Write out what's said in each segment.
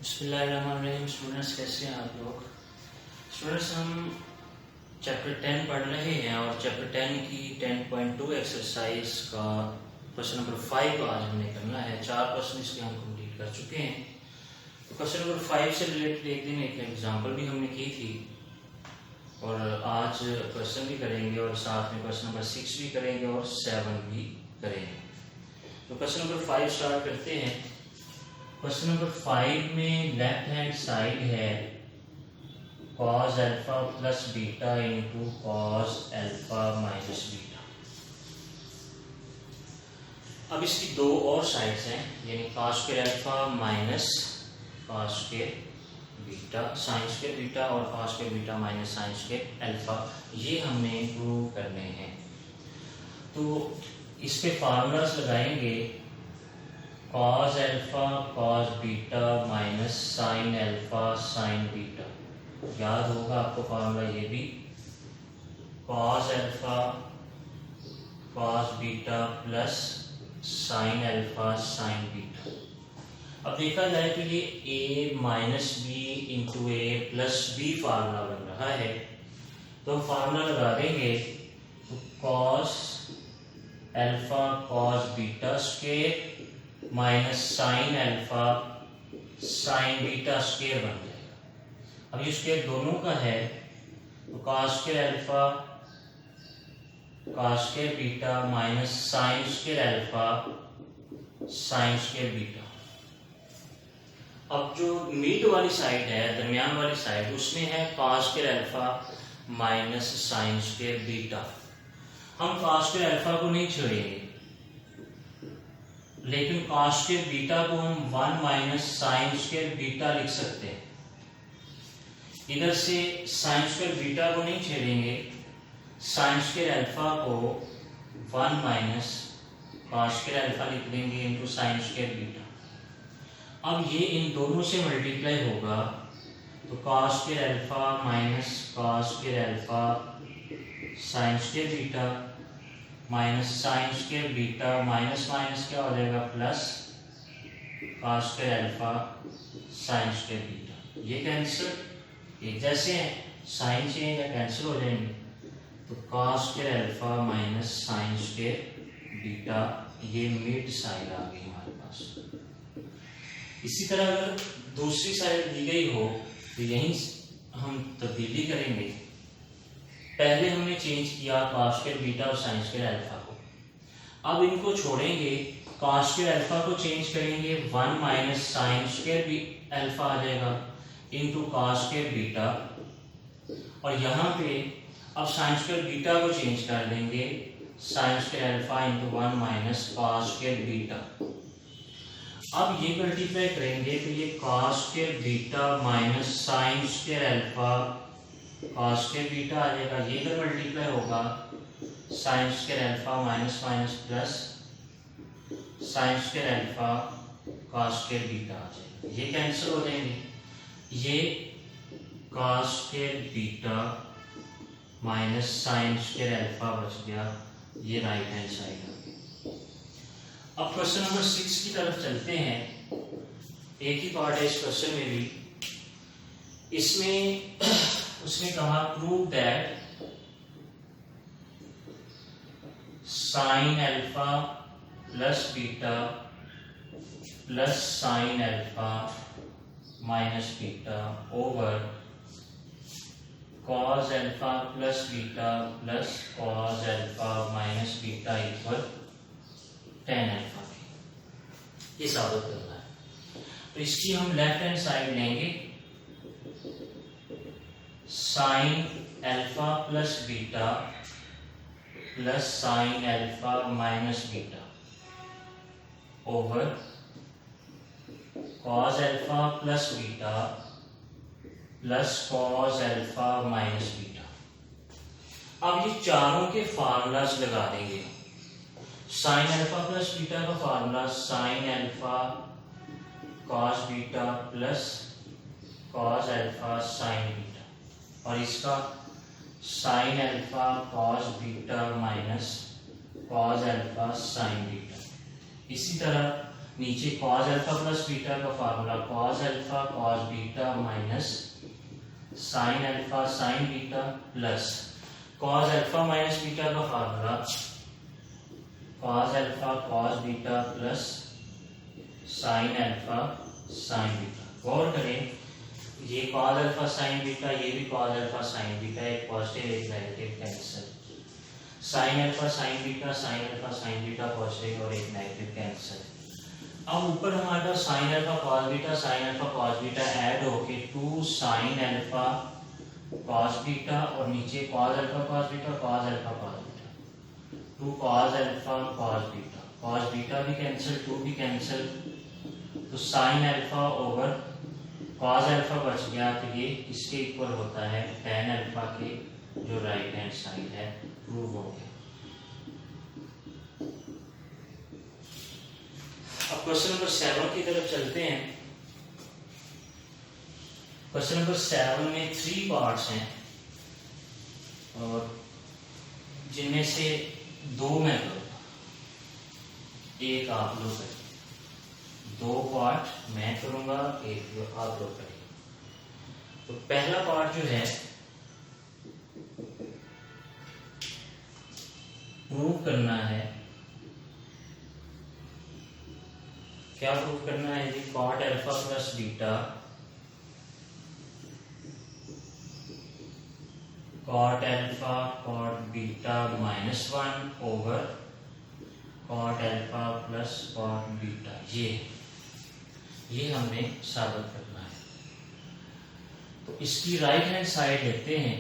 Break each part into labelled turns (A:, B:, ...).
A: बिस्मिल्लाहिर्रहमानिर्रहीम। स्टूडेंट्स कैसे हैं आप लोग? स्टूडेंट्स हम चैप्टर 10 पढ़ रहे हैं और चैप्टर 10 की 10.2 एक्सरसाइज का क्वेश्चन नंबर 5 आज हमने करना है। 4 क्वेश्चन इसके हम कंप्लीट कर चुके हैं। तो क्वेश्चन नंबर 5 से रिलेटेड एक दिन एक एग्जाम्पल भी हमने की थी और आज क्वेश्चन भी करेंगे और साथ में क्वेश्चन नंबर 6 भी करेंगे और 7 भी करेंगे। तो क्वेश्चन नंबर 5 स्टार्ट करते हैं। क्वेश्चन नंबर 5 में लेफ्ट हैंड साइड है cos alpha plus beta into cos alpha minus beta. अब इसकी दो और साइड्स हैं, यानी cos square alpha minus cos square beta, sign square beta और cos square beta minus sine square alpha, ये हमने प्रूव करने हैं। तो इस पे फार्मूलास लगाएंगे। cos alpha cos beta minus sine alpha sine beta. याद होगा आपको फार्मूला ये भी, cos alpha cos beta plus sine alpha sine beta. अब देखा जाए तो ये a minus B into A plus B formula बन रहा है। तो फार्मूला लगा देंगे तो cos alpha cos beta square minus sine alpha sine beta square बन जाएगा। अब ये स्क्वायर दोनों का है तो cos square alpha cos square beta minus sine square alpha sign square beta. अब जो मिड वाली साइड है, दरमियान वाली साइड, उसमें है cos square alpha minus sine square beta. हम cos स्क्वायर अल्फा को नहीं छोड़ेंगे, लेकिन cos स्क्वायर बीटा को हम 1 माइनस साइन स्क्वायर बीटा लिख सकते हैं। इधर से साइन स्क्वायर बीटा को नहीं छेड़ेंगे, साइन स्क्वायर अल्फा को 1 माइनस cos स्क्वायर अल्फा लिख देंगे इनटू साइन स्क्वायर बीटा। अब ये इन दोनों से मल्टीप्लाई होगा तो cos square alpha minus cos square alpha sign square beta minus sine square beta minus minus क्या हो जाएगा plus cos square alpha sign square beta. ये कैंसिल एक जैसे हैं, साइन चेंज या कैंसिल हो जाएंगे। तो cos square alpha minus sine square beta, ये मिड साइड आ गई हमारे पास। इसी तरह अगर दूसरी साइड दी गई हो तो यहीं हम तब्दीली करेंगे। पहले हमने चेंज किया cos स्क्वायर बीटा और साइन स्क्वायर अल्फा को, अब इनको छोड़ेंगे, cos स्क्वायर अल्फा को चेंज करेंगे 1 माइनस साइन स्क्वायर अल्फा आ जाएगा इनटू cos स्क्वायर बीटा, और यहाँ पे अब साइन स्क्वायर बीटा को चेंज कर देंगे sine square alpha into 1 minus cos square beta. अब ये मल्टीप्लाई करेंगे तो ये cos square beta minus sine square alpha cos square beta आ जाएगा। ये इधर मल्टीप्लाई होगा sine square alpha minus minus plus sine square alpha cos square beta आ जाएगा। ये कैंसिल हो जाएंगे। ये cos square beta minus sine square alpha बच गया, ये राइट हैंड साइड आ गई। अब क्वेश्चन नंबर 6 की तरफ चलते हैं। एक ही पार्ट है इस क्वेश्चन में भी। इसमें उसने कहा prove that sine alpha plus beta plus sine alpha minus beta over cos alpha plus beta plus cos alpha minus beta equal tan alpha. ये साबित करना है। तो इसकी हम लेफ्ट हैंड साइड लेंगे, sign alpha plus beta plus sine alpha minus beta over cos alpha plus beta plus cos alpha minus beta. अब ये चारों के फार्मूलास लगा देंगे। साइन अल्फा प्लस बीटा का formula sine alpha cos beta plus cos alpha sine beta, और इसका sine alpha cos beta minus cos alpha sine beta. इसी तरह नीचे कॉस अल्फा प्लस बीटा का formula cos alpha cos beta minus sine alpha sine beta plus cos alpha minus beta का formula cos alpha cos beta plus sine alpha sine beta. गौर करें, ये cos alpha sine beta, ये भी cos alpha sine beta, एक positive एक negative cancel. Sine alpha sine beta sine beta positive और एक नेगेटिव कैंसिल। अब ऊपर हमारे पास sine alpha cos beta add होके 2 साइन अल्फा कॉस बीटा और नीचे cos alpha cos beta 2 cos alpha cos beta भी कैंसिल 2 भी कैंसिल, तो sine alpha over cos alpha बच गया, तो ये इसके इक्वल होता है tan अल्फा के जो राइट हैंड साइड है प्रूव हो गया। अब क्वेश्चन नंबर 7 की तरफ चलते हैं। क्वेश्चन नंबर 7 में 3 पार्ट्स हैं और जिनमें से 2 मैं करूंगा, एक आप लोग करेंगे। 2 पार्ट मैं करूंगा, एक आप लोग करेंगे। तो पहला पार्ट जो है प्रूव करना है, क्या प्रूव करना है जी? Cot alpha plus beta cot alpha cot beta -1 over cot alpha plus cot beta, ये हमने साबित करना है। तो इसकी राइट हैंड साइड लेते हैं,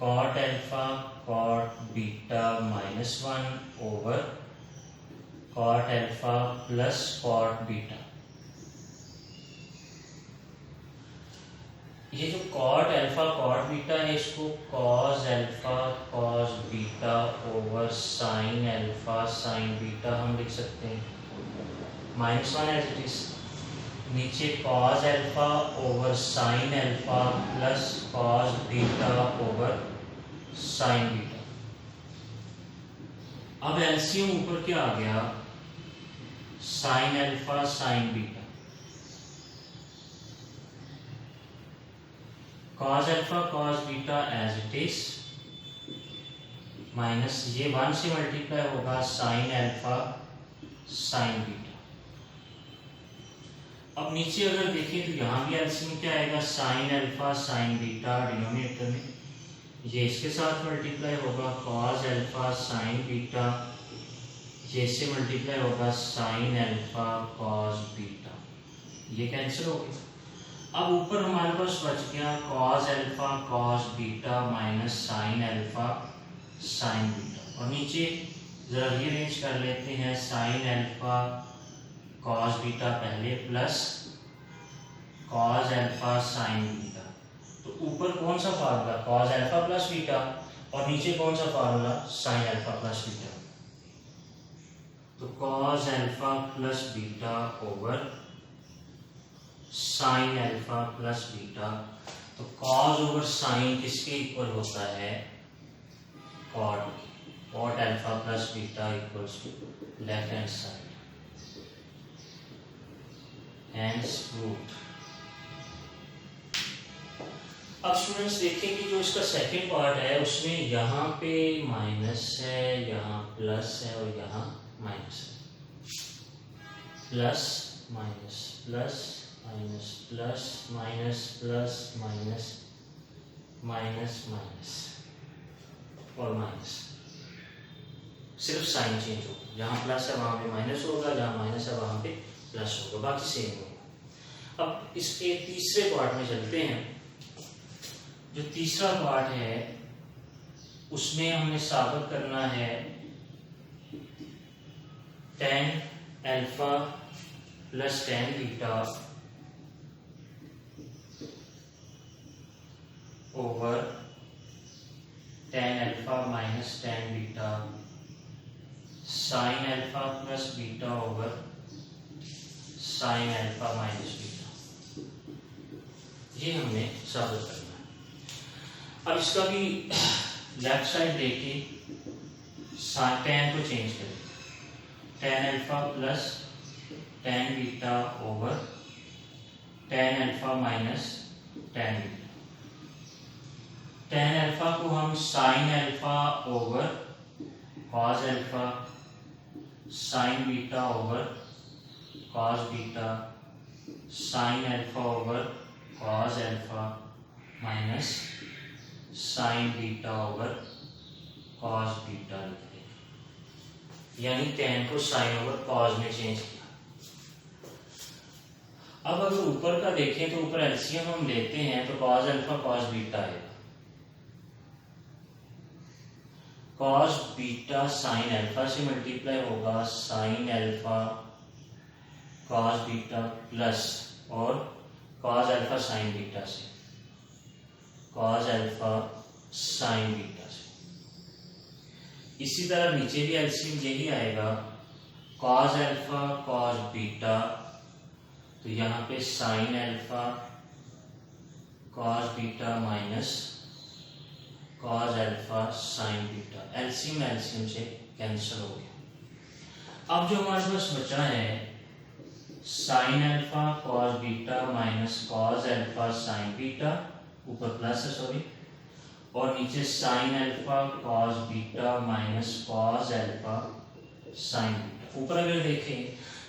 A: cot alpha cot beta -1 over cot alpha plus cot beta. ये जो कॉट अल्फा कॉट बीटा है, इसको cos alpha cos beta over sine alpha sine beta हम लिख सकते हैं, -1 एज इट इज। नीचे cos alpha over sine alpha plus cos beta over sine beta. अब एलसीएम ऊपर क्या आ गया? Sine alpha sine beta. Cos alpha cos beta as it is minus ये 1 से मल्टीप्लाई होगा साइन अल्फा साइन बीटा। अब नीचे अगर देखें तो यहां भी एलसीएम क्या आएगा? Sign alpha sine beta denominator में, ये इसके साथ मल्टीप्लाई होगा कॉस अल्फा साइन बीटा, ये इससे मल्टीप्लाई होगा साइन अल्फा कॉस बीटा, ये कैंसिल हो गया। अब ऊपर हमारे पास बच गया cos alpha cos beta minus sine alpha sine beta, और नीचे जरा रीअरेंज कर लेते हैं, साइन अल्फा कॉस बीटा पहले plus cos alpha sine beta. तो ऊपर कौन सा formula? Cos alpha plus beta, और नीचे कौन सा formula? Sine alpha plus beta. तो cos alpha plus beta over sine alpha plus beta. तो कॉस ओवर साइन किसके इक्वल होता है? Cot. Cot alpha plus beta equals to left hand side, hence proved. अब स्टूडेंट्स देखें कि जो इसका सेकंड पार्ट है उसमें यहाँ पे माइनस है, यहाँ प्लस है और यहाँ माइनस है। Plus minus plus minus plus minus plus minus minus minus और माइनस, सिर्फ साइन चेंज होगा। जहाँ प्लस है वहां पे माइनस होगा, जहाँ माइनस है वहां पे प्लस होगा, बाकी सेम होगा। अब इसके तीसरे पार्ट में चलते हैं। जो तीसरा पार्ट है उसमें हमने साबित करना है tan alpha plus tan beta over tan alpha minus tan beta sine alpha plus beta over sine alpha minus beta, ये हमने साबित करना है। अब इसका भी लेफ्ट साइड देखिए, tan को चेंज करें, tan alpha plus tan beta over tan alpha minus tan beta. tan alpha को हम sin alpha over cos alpha, sin beta over cos beta, sin alpha over cos alpha minus sin beta over cos beta लिखते हैं, यानी tan को sin over cos में change किया। अब अगर ऊपर का देखें तो ऊपर एलसीएम हम लेते हैं तो cos अल्फा cos बीटा आएगा, cos बीटा sin अल्फा से मल्टीप्लाई होगा sin alpha cos beta plus और cos अल्फा sin बीटा से, cos अल्फा sin बीटा से। इसी तरह नीचे भी एलसीएम यही आएगा, cos अल्फा cos बीटा, तो यहाँ पे sin alpha cos beta minus cos alpha sin beta, LCM से कैंसिल हो गया। अब जो हमारे पास बचा है sin alpha cos beta minus cos alpha sin beta, ऊपर प्लस है सॉरी, और नीचे sin alpha cos beta minus cos alpha sin beta. ऊपर अगर देखें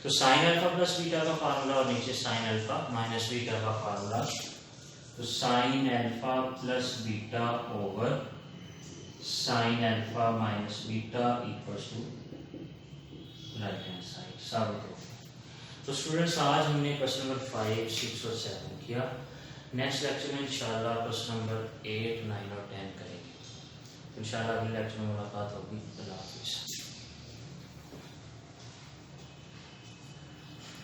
A: तो sin अल्फा प्लस बीटा का फार्मूला और नीचे sin अल्फा माइनस बीटा का फार्मूला, तो sin alpha plus beta over sin alpha minus beta equals to right hand side साबित हो गया। तो स्टूडेंट्स आज हमने क्वेश्चन नंबर 5, 6 और 7 किया। नेक्स्ट लेक्चर में इंशाल्लाह क्वेश्चन नंबर 8, 9 और 10 करेंगे। इंशाल्लाह अगले लेक्चर में मुलाकात होगी। अल्लाह हाफिज़।